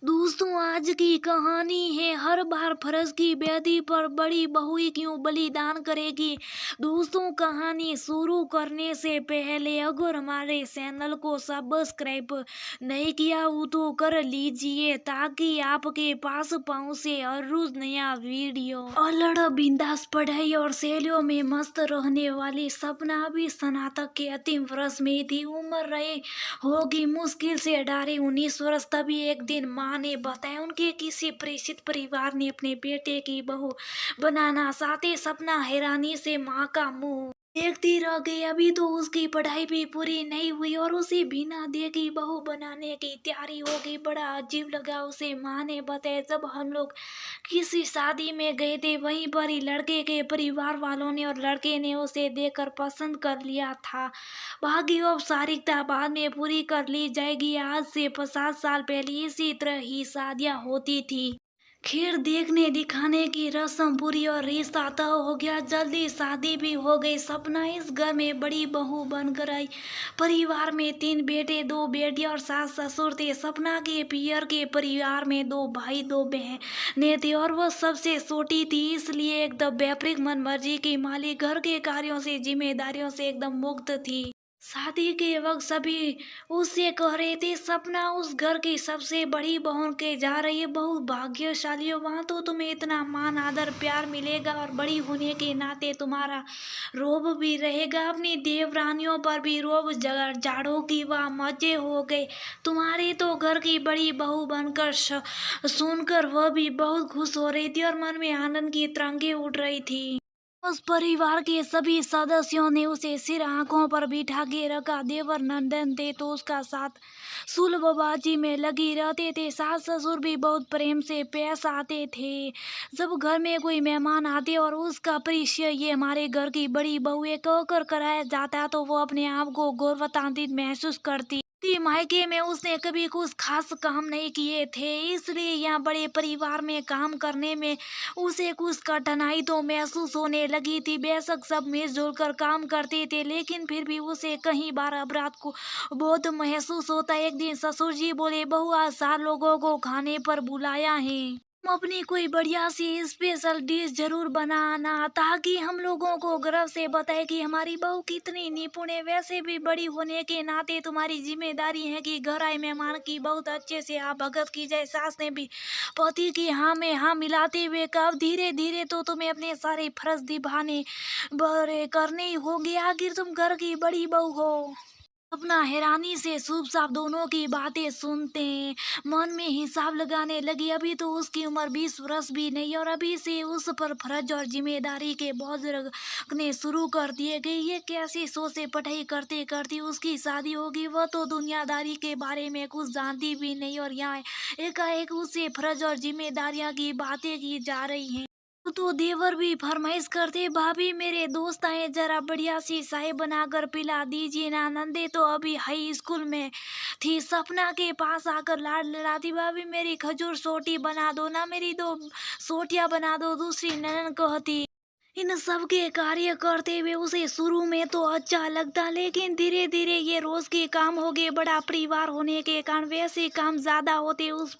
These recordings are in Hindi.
दोस्तों आज की कहानी है हर बार फर्ज की बेदी पर बड़ी बहू ही क्यों बलिदान करेगी। दोस्तों कहानी शुरू करने से पहले अगर हमारे चैनल को सब्सक्राइब नहीं किया हो तो कर लीजिए ताकि आपके पास पहुंचे हर रोज नया वीडियो। अलड़ बिंदास पढ़ाई और सहेलियों में मस्त रहने वाली सपना भी स्नातक के अंतिम वर्ष में थी। उम्र रहे होगी मुश्किल से 18-19 वर्ष। तभी एक दिन माँ ने बताया उनके किसी परिचित परिवार ने अपने बेटे की बहू बनाना चाहते। सपना हैरानी से माँ का मुंह देखती रह गई। अभी तो उसकी पढ़ाई भी पूरी नहीं हुई और उसे बिना देखे बहू बनाने की तैयारी हो गई। बड़ा अजीब लगा उसे। माँ ने बताया जब हम लोग किसी शादी में गए थे वहीं पर ही लड़के के परिवार वालों ने और लड़के ने उसे देखकर पसंद कर लिया था। बाकी औपचारिकता बाद में पूरी कर ली जाएगी। आज से 50 साल पहले इसी तरह ही शादियां होती थी। खैर देखने दिखाने की रस्म पूरी और रिश्ता तय हो गया। जल्दी शादी भी हो गई। सपना इस घर में बड़ी बहू बनकर आई। परिवार में 3 बेटे 2 बेटियां और सास ससुर थे। सपना के पियर के परिवार में 2 भाई 2 बहनें थे और वह सबसे छोटी थी, इसलिए एकदम बेपरिक मनमर्जी की मालिक। घर के कार्यों से जिम्मेदारियों से एकदम मुक्त थी। शादी के वक्त सभी उससे कह रहे थे सपना उस घर की सबसे बड़ी बहन के जा रही है, बहुत भाग्यशाली हो। वहां तो तुम्हें इतना मान आदर प्यार मिलेगा और बड़ी होने के नाते तुम्हारा रोब भी रहेगा। अपनी देवरानियों पर भी रोब झाड़ो की वह मजे हो गए। तुम्हारी तो घर की बड़ी बहू बनकर सुनकर वह भी बहुत खुश हो रही थी और मन में आनंद की तरंगें उठ रही थी। उस परिवार के सभी सदस्यों ने उसे सिर आंखों पर बिठा के रखा। देवर नंदन थे तो उसका साथ सुलभबाजी में लगी रहते थे। सास ससुर भी बहुत प्रेम से पेश आते थे। जब घर में कोई मेहमान आते और उसका परिचय ये हमारे घर की बड़ी बहू है कहकर कराया जाता तो वो अपने आप को गौरवान्वित महसूस करती। मायके में उसने कभी कुछ खास काम नहीं किए थे, इसलिए यहाँ बड़े परिवार में काम करने में उसे कुछ कठिनाई तो महसूस होने लगी थी। बेशक सब मिलजुल कर काम करते थे लेकिन फिर भी उसे कई बार अपराध को बोध महसूस होता। एक दिन ससुर जी बोले बहू आज 4 लोगों को खाने पर बुलाया है, तुम अपनी कोई बढ़िया सी स्पेशल डिश जरूर बनाना ताकि हम लोगों को गर्व से बताए कि हमारी बहू कितनी निपुण है। वैसे भी बड़ी होने के नाते तुम्हारी जिम्मेदारी है कि घर आए मेहमान की बहुत अच्छे से आप भगत की जाए। सास ने भी पति की हाँ में हाँ मिलाते हुए कहा धीरे धीरे तो तुम्हें अपने सारे फर्ज निभाने बड़े करने ही होंगे, आखिर तुम घर की बड़ी बहू हो। अपना हैरानी से चुप चाप दोनों की बातें सुनते मन में हिसाब लगाने लगी। अभी तो उसकी उम्र 20 वर्ष भी नहीं और अभी से उस पर फर्ज और जिम्मेदारी के बोझ रखने शुरू कर दिए गए। ये कैसी सोच से पढ़ाई करते करती उसकी शादी होगी। वह तो दुनियादारी के बारे में कुछ जानती भी नहीं और यहाँ एकाएक उससे फर्ज और जिम्मेदारियां की बातें की जा रही हैं। तो देवर भी फरमाइश करते भाभी मेरे दोस्त आए जरा बढ़िया सी चाय बनाकर पिला दीजिए ना। नंदे तो अभी हाई स्कूल में थी, सपना के पास आकर लाड लड़ाती भाभी मेरी खजूर सोटी बना दो ना, मेरी 2 सोटियां बना दो। दूसरी ननन कहती इन सब के कार्य करते हुए उसे शुरू में तो अच्छा लगता लेकिन धीरे धीरे ये रोज के काम हो गए। बड़ा परिवार होने के कारण वैसे काम ज्यादा होते। उस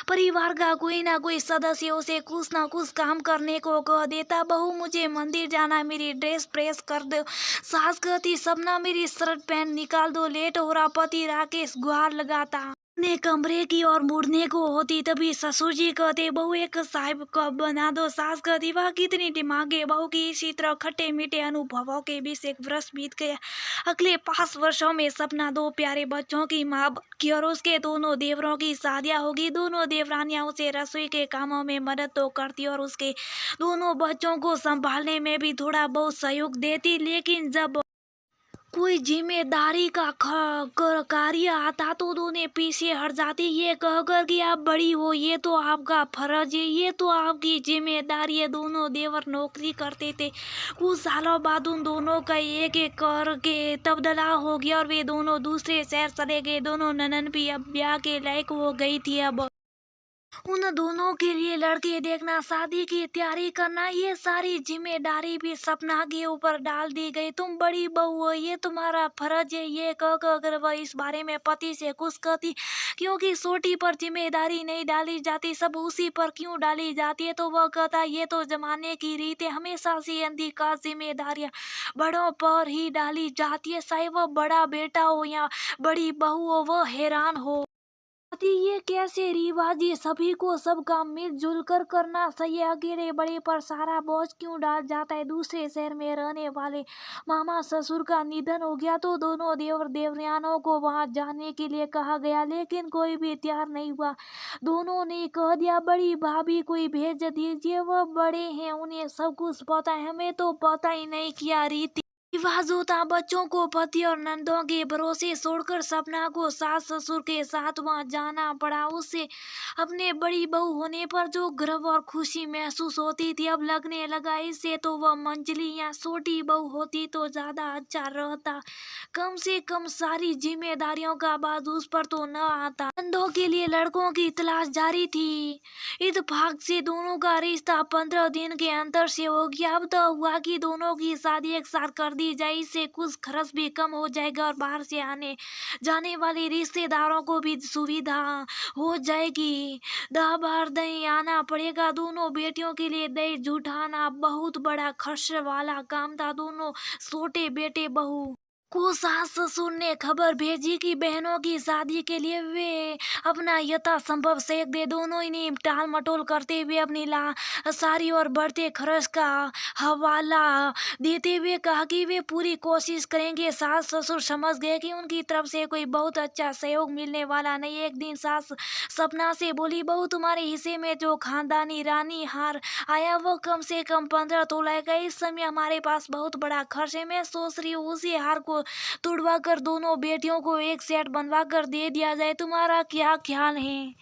परिवार का कोई ना कोई सदस्य उसे कुछ ना कुछ काम करने को कह देता। बहू मुझे मंदिर जाना, मेरी ड्रेस प्रेस कर दो। सास कहती सपना मेरी शर्ट पैंट निकाल दो, लेट हो रहा। पति राकेश गुहार लगाता अपने कमरे की ओर मुड़ने को होती तभी ससुर जी कहते बहू एक साहिब कप बना दो। सास कहती वाह कितनी दिमाग है बहू की। इसी तरह खट्टे मीठे अनुभवों के बीच 1 वर्ष बीत गया। अगले 5 वर्षों में सपना 2 प्यारे बच्चों की माँ की और उसके दोनों देवरों की शादियां होगी। दोनों देवरानियां उसे रसोई के कामों में मदद तो करती और उसके दोनों बच्चों को संभालने में भी थोड़ा बहुत सहयोग देती। लेकिन जब कोई जिम्मेदारी का कार्य आता तो दोनों पीछे हट जाती ये कहकर कि आप बड़ी हो, ये तो आपका फर्ज है, ये तो आपकी जिम्मेदारी है। दोनों देवर नौकरी करते थे। कुछ सालों बाद उन दोनों का एक एक करके तबादला हो गया और वे दोनों दूसरे शहर चले गए। दोनों ननन भी अब ब्याह के लायक हो गई थी। अब उन दोनों के लिए लड़के देखना, शादी की तैयारी करना, ये सारी जिम्मेदारी भी सपना के ऊपर डाल दी गई। तुम बड़ी बहू हो, ये तुम्हारा फर्ज है। ये कह कर अगर वह इस बारे में पति से कुछ कहती, क्योंकि छोटी पर जिम्मेदारी नहीं डाली जाती, सब उसी पर क्यों डाली जाती है, तो वह कहता ये तो जमाने की रीत है, हमेशा से का जिम्मेदारियां बड़ों पर ही डाली जाती है, चाहे वह बड़ा बेटा हो या बड़ी बहू हो। वह हैरान हो आती, ये कैसे रिवाज, ये सभी को सब काम मिलजुल कर करना चाहिए, अकेले बड़े पर सारा बोझ क्यों डाल जाता है। दूसरे शहर में रहने वाले मामा ससुर का निधन हो गया तो दोनों देवर देवरानों को वहां जाने के लिए कहा गया, लेकिन कोई भी तैयार नहीं हुआ। दोनों ने कह दिया बड़ी भाभी कोई भेज दीजिए, वह बड़े हैं, उन्हें सब कुछ पता है, हमें तो पता ही नहीं क्या रीति रिवाज होता। बच्चों को पति और नंदों के भरोसे छोड़कर सपना को सास ससुर के साथ वहां जाना पड़ा। उससे अपने बड़ी बहू होने पर जो गर्व और खुशी महसूस होती थी, अब लगने लगा इससे तो वह मंजली या छोटी बहू होती तो ज्यादा अच्छा रहता। कम से कम सारी जिम्मेदारियों का बात उस पर तो न आता। नंदों के लिए लड़कों की तलाश जारी थी। इत्तेफाक से दोनों का रिश्ता 15 दिन के अंतर से हो गया। अब तो हुआ कि दोनों की शादी एक साथ कर दी जाए, इससे कुछ खर्च भी कम हो जाएगा और बाहर से आने जाने वाले रिश्तेदारों को भी सुविधा हो जाएगी। दा बार दही आना पड़ेगा। दोनों बेटियों के लिए दही जुटाना बहुत बड़ा खर्च वाला काम था। दोनों छोटे बेटे बहू को सास ससुर ने खबर भेजी कि बहनों की शादी के लिए वे अपना यथासंभव सहयोग दे। दोनों ही ने टाल मटोल करते हुए अपनी सारी और बढ़ते खर्च का हवाला देते हुए कहा कि वे पूरी कोशिश करेंगे। सास ससुर समझ गए कि उनकी तरफ से कोई बहुत अच्छा सहयोग मिलने वाला नहीं। एक दिन सास सपना से बोली, बहू तुम्हारे हिस्से में जो खानदानी रानी हार आया वो कम से कम 15 तोला का। इस समय हमारे पास बहुत बड़ा खर्च है, मैं सोच रही हूँ उसी हार को तुड़वा कर दोनों बेटियों को एक सेट बनवा कर दे दिया जाए, तुम्हारा क्या ख्याल है।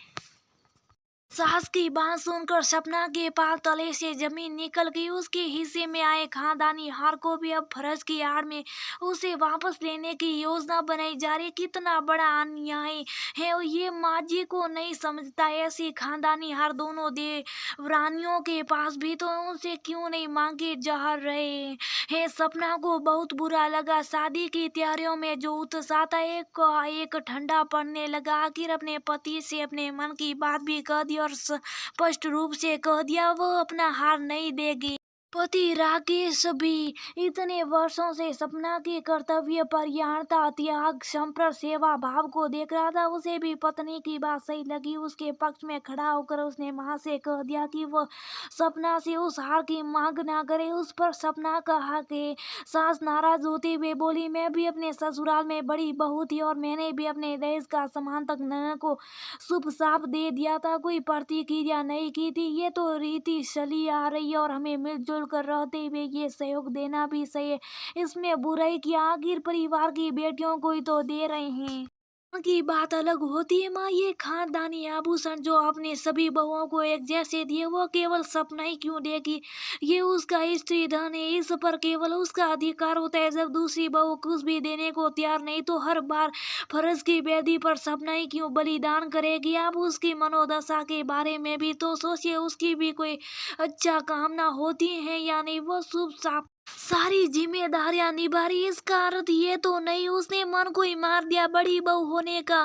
सास की बात सुनकर सपना के पार तले से जमीन निकल गई। उसके हिस्से में आए खानदानी हार को भी अब फर्ज की आड़ में उसे वापस लेने की योजना बनाई जा रही। कितना बड़ा अन्याय है और ये माँ जी को नहीं समझता। ऐसी खानदानी हार दोनों देवरानियों के पास भी तो उनसे क्यों नहीं मांगे जा रहे हैं। सपना को बहुत बुरा लगा। शादी की तैयारियों में जो उत्साह था एक ठंडा पड़ने लगा। आखिर अपने पति से अपने मन की बात भी कह दी और स्पष्ट रूप से कह दिया वो अपना हार नहीं देगी। पति राकेश भी इतने वर्षों से सपना के कर्तव्य परायणता त्याग संप्रत सेवा भाव को देख रहा था। उसे भी पत्नी की बात सही लगी। उसके पक्ष में खड़ा होकर उसने मां से कह दिया कि वह सपना से उस हार की मांग ना करे। उस पर सपना कहा कि सास नाराज होते हुए बोली, मैं भी अपने ससुराल में बड़ी बहू थी और मैंने भी अपने दहेज का सामान तक ननद को शुभ साफ दे दिया था, कोई प्रतिक्रिया नहीं की थी। ये तो रीति चली आ रही है और हमें मिलजुल कर रहते हुए ये सहयोग देना भी सही है। इसमें बुराई की, आखिर परिवार की बेटियों को ही तो दे रहे हैं। की बात अलग होती है माँ। ये खानदानी आभूषण जो आपने सभी बहुओं को एक जैसे दिए वो केवल सपना ही क्यों देगी। ये उसका स्त्री धन है, इस पर केवल उसका अधिकार होता है। जब दूसरी बहू कुछ भी देने को तैयार नहीं तो हर बार फर्ज की बेदी पर सपना ही क्यों बलिदान करेगी। आप उसकी मनोदशा के बारे में भी तो सोचिए। उसकी भी कोई अच्छा कामना होती है या नहीं। वो शुभ साफ सारी जिम्मेदारियां निभा रही। इसका अर्थ ये तो नहीं उसने मन को ही मार दिया। बड़ी बहू होने का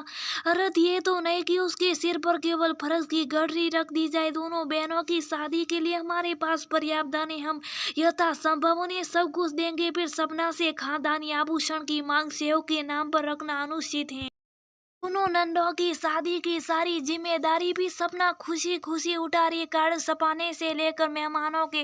अर्थ ये तो नहीं कि उसके सिर पर केवल फर्ज की घड़ी रख दी जाए। दोनों बहनों की शादी के लिए हमारे पास पर्याप्त धन है, हम यथासंभव उन्हें सब कुछ देंगे। फिर सपना से खानदानी आभूषण की मांग सेव के नाम पर रखना अनुचित है। दोनों नंदों की शादी की सारी जिम्मेदारी भी सपना खुशी खुशी उठा रही। कार्ड छपाने से लेकर मेहमानों के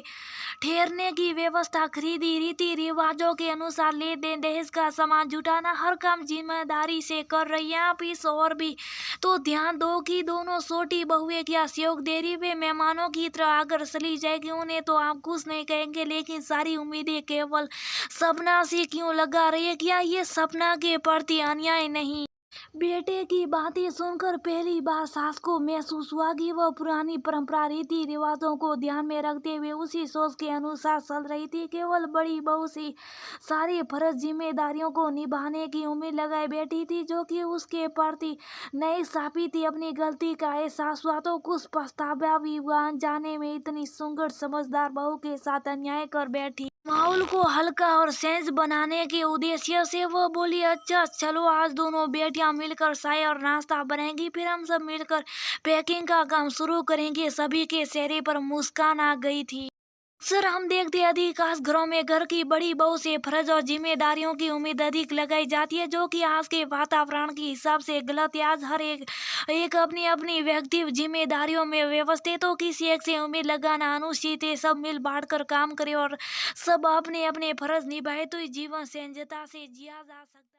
ठहरने की व्यवस्था, खरीदी, रीति रिवाजों के अनुसार ले देन, दहेज का सामान जुटाना, हर काम जिम्मेदारी से कर रही है। आप इस और भी तो ध्यान दो कि दोनों छोटी बहुएं क्या सहयोग दे रही। वे मेहमानों की तरह आकर चली जाएगी, उन्हें तो आप कुछ नहीं कहेंगे, लेकिन सारी उम्मीदें केवल सपना से क्यों लगा रही है। क्या ये सपना के प्रति अन्याय नहीं बेटे की बातें सुनकर पहली बार सास को महसूस हुआ कि वह पुरानी परंपरा रीति रिवाजों को ध्यान में रखते हुए उसी सोच के अनुसार चल रही थी। केवल बड़ी बहू से सारी फर्ज जिम्मेदारियों को निभाने की उम्मीद लगाए बैठी थी, जो कि उसके प्रति नई साबित थी। अपनी गलती का एहसास हुआ तो कुछ पछतावा भी हुआ। अनजाने में इतनी सुंदर समझदार बहू के साथ अन्याय कर बैठी। माहौल को हल्का और सेंस बनाने के उद्देश्य से वो बोली, अच्छा चलो आज दोनों बेटियां मिलकर चाय और नाश्ता बनाएंगी, फिर हम सब मिलकर पैकिंग का काम शुरू करेंगे। सभी के चेहरे पर मुस्कान आ गई थी। अक्सर हम देखते हैं अधिकांश घरों में घर की बड़ी बहू से फर्ज और जिम्मेदारियों की उम्मीद अधिक लगाई जाती है, जो कि आज के वातावरण के हिसाब से गलत है। आज हर एक एक अपनी अपनी व्यक्तिगत जिम्मेदारियों में व्यवस्थित है, तो किसी एक से उम्मीद लगाना अनुचित है। सब मिल बांट कर काम करे और सब अपने अपने फर्ज निभाए तो इस जीवन सहजता से जिया जा सकता है।